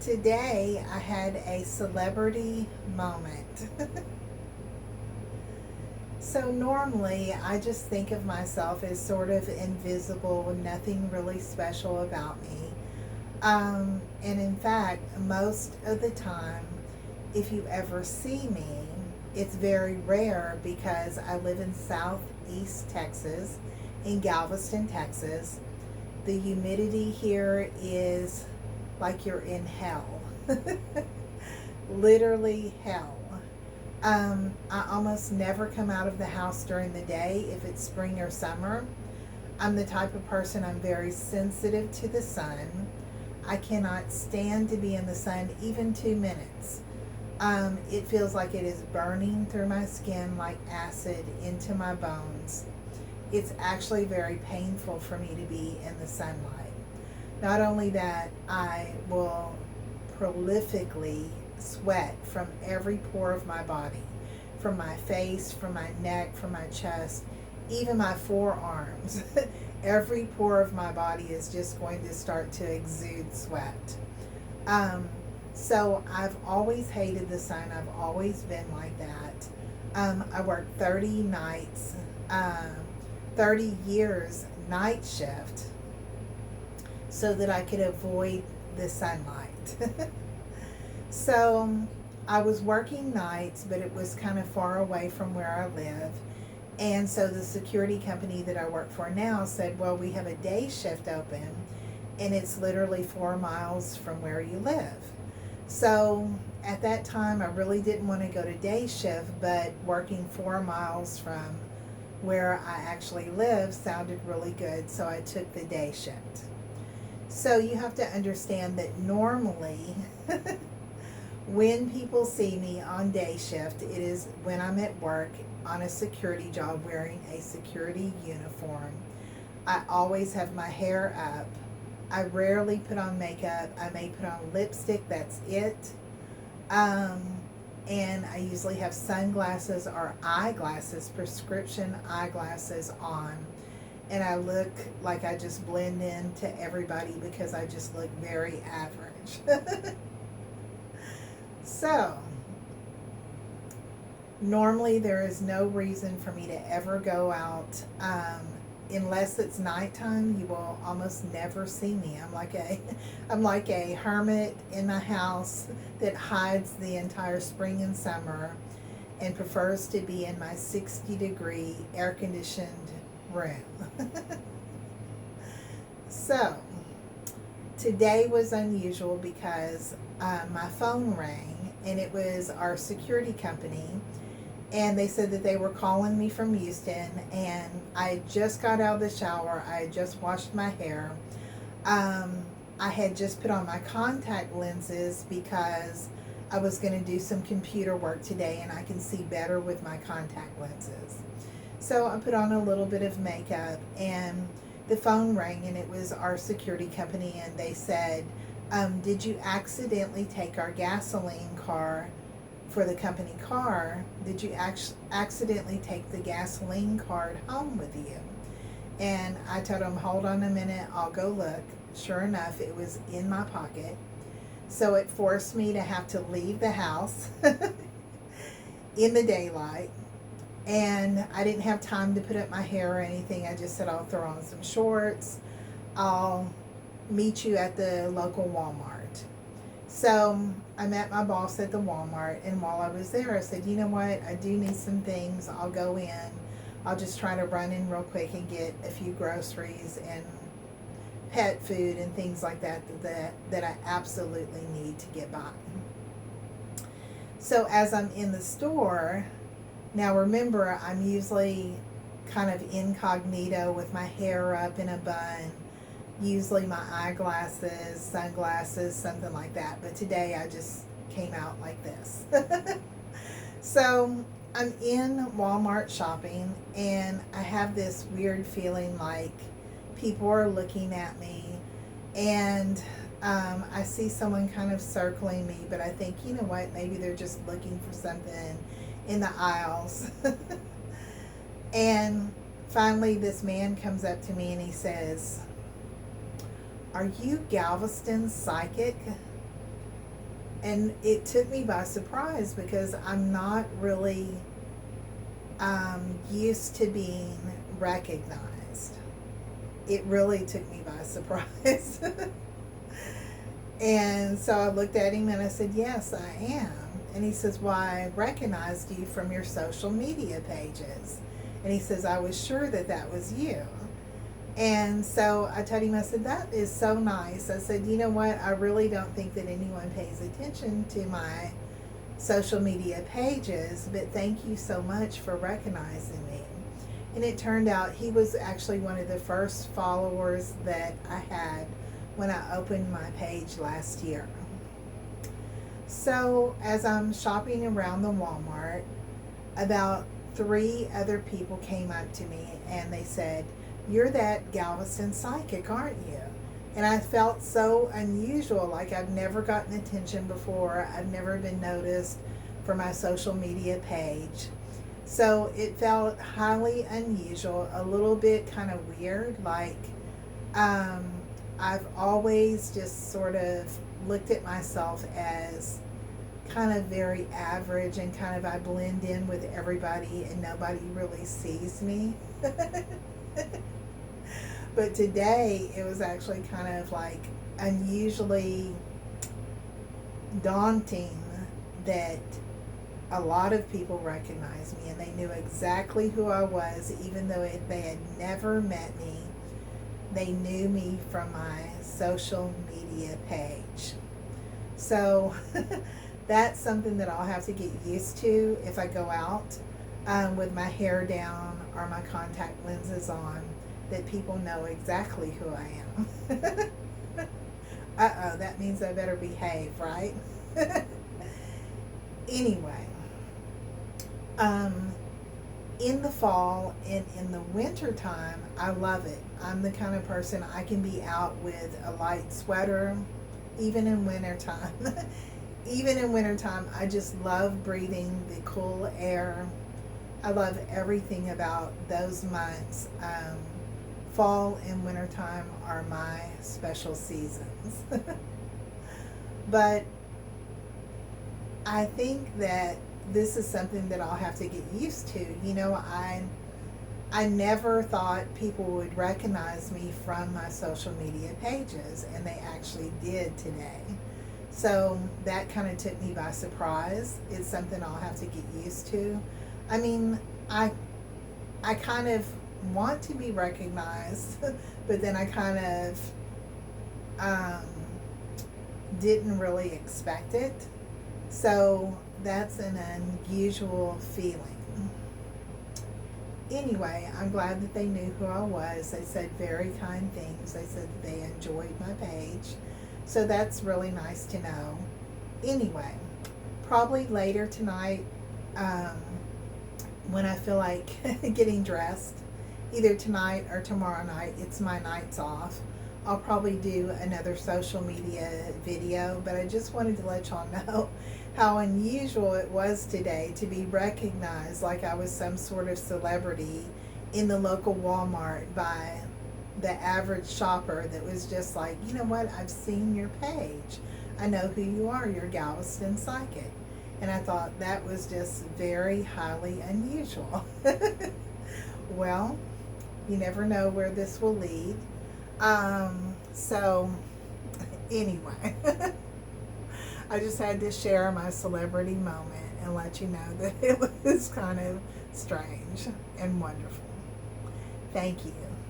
Today I had a celebrity moment. So normally I just think of myself as sort of invisible, nothing really special about me. And in fact, most of the time, if you ever see me, it's very rare because I live in southeast Texas, in Galveston, Texas. The humidity here is like you're in hell. Literally hell. I almost never come out of the house during the day if it's spring or summer. I'm the type of person, I'm very sensitive to the sun. I cannot stand to be in the sun even 2 minutes. It feels like it is burning through my skin like acid into my bones. It's actually very painful for me to be in the sunlight. Not only that, I will prolifically sweat from every pore of my body, from my face, from my neck, from my chest, even my forearms. Every pore of my body is just going to start to exude sweat. Um, so I've always hated the sun. I've always been like that. I worked 30 nights, um, 30 years night shift so that I could avoid the sunlight. So I was working nights, but it was kind of far away from where I live. And so the security company that I work for now said, well, we have a day shift open, and it's literally 4 miles from where you live. So at that time, I really didn't want to go to day shift, but working 4 miles from where I actually live sounded really good, so I took the day shift. So you have to understand that normally, when people see me on day shift, it is when I'm at work on a security job wearing a security uniform. I always have my hair up. I rarely put on makeup. I may put on lipstick, that's it. Um, and I usually have sunglasses or eyeglasses, prescription eyeglasses on. And I look like I just blend in to everybody because I just look very average. So, normally there is no reason for me to ever go out. Unless it's nighttime, you will almost never see me. I'm like a hermit in my house that hides the entire spring and summer and prefers to be in my 60-degree air conditioned room. So, today was unusual because my phone rang and it was our security company, and they said that they were calling me from Houston, and I just got out of the shower. I had just washed my hair. I had just put on my contact lenses because I was going to do some computer work today and I can see better with my contact lenses. So I put on a little bit of makeup, and the phone rang, and it was our security company, and they said, did you accidentally take our gasoline car for the company car? Did you accidentally take the gasoline card home with you? And I told them, hold on a minute, I'll go look. Sure enough, it was in my pocket. So it forced me to have to leave the house in the daylight. And I didn't have time to put up my hair or anything. I just said, I'll throw on some shorts. I'll meet you at the local Walmart. So I met my boss at the Walmart, and while I was there, I said, you know what, I do need some things. I'll go in. I'll just try to run in real quick and get a few groceries and pet food and things like that I absolutely need to get by. So as I'm in the store, now remember, I'm usually kind of incognito with my hair up in a bun, usually my eyeglasses, sunglasses, something like that. But today I just came out like this. So I'm in Walmart shopping, and I have this weird feeling like people are looking at me, and I see someone kind of circling me, but I think, you know what, maybe they're just looking for something in the aisles. And finally this man comes up to me and he says, are you Galveston Psychic? And it took me by surprise because I'm not really used to being recognized. It really took me by surprise. And so I looked at him and I said, "Yes, I am." And he says, "Well, I recognized you from your social media pages." And he says, "I was sure that that was you." And so I told him, I said, "That is so nice." I said, "You know what? I really don't think that anyone pays attention to my social media pages, but thank you so much for recognizing me." And it turned out he was actually one of the first followers that I had when I opened my page last year. So as I'm shopping around the Walmart, about 3 other people came up to me and they said, "You're that Galveston psychic, aren't you?" And I felt so unusual, like I've never gotten attention before. I've never been noticed for my social media page. So it felt highly unusual, a little bit kind of weird. Like I've always just sort of looked at myself as kind of very average and kind of I blend in with everybody and nobody really sees me. But today it was actually kind of like unusually daunting that a lot of people recognized me and they knew exactly who I was, even though they had never met me. They knew me from my social media page. So that's something that I'll have to get used to if I go out with my hair down or my contact lenses on, that people know exactly who I am. Uh-oh, that means I better behave, right? Anyway, in the fall and in the winter time, I love it. I'm the kind of person, I can be out with a light sweater, even in wintertime. Even in wintertime, I just love breathing the cool air. I love everything about those months. Fall and wintertime are my special seasons. But I think that this is something that I'll have to get used to. You know, I never thought people would recognize me from my social media pages, and they actually did today. So that kind of took me by surprise. It's something I'll have to get used to. I mean, I kind of want to be recognized, but then I kind of didn't really expect it. So that's an unusual feeling. Anyway, I'm glad that they knew who I was. They said very kind things. They said that they enjoyed my page. So that's really nice to know. Anyway, probably later tonight, when I feel like getting dressed, either tonight or tomorrow night, it's my nights off, I'll probably do another social media video. But I just wanted to let y'all know how unusual it was today to be recognized like I was some sort of celebrity in the local Walmart by the average shopper that was just like, "You know what, I've seen your page. I know who you are. You're Galveston Psychic." And I thought that was just very highly unusual. Well, you never know where this will lead. So anyway, I just had to share my celebrity moment and let you know that it was kind of strange and wonderful. Thank you.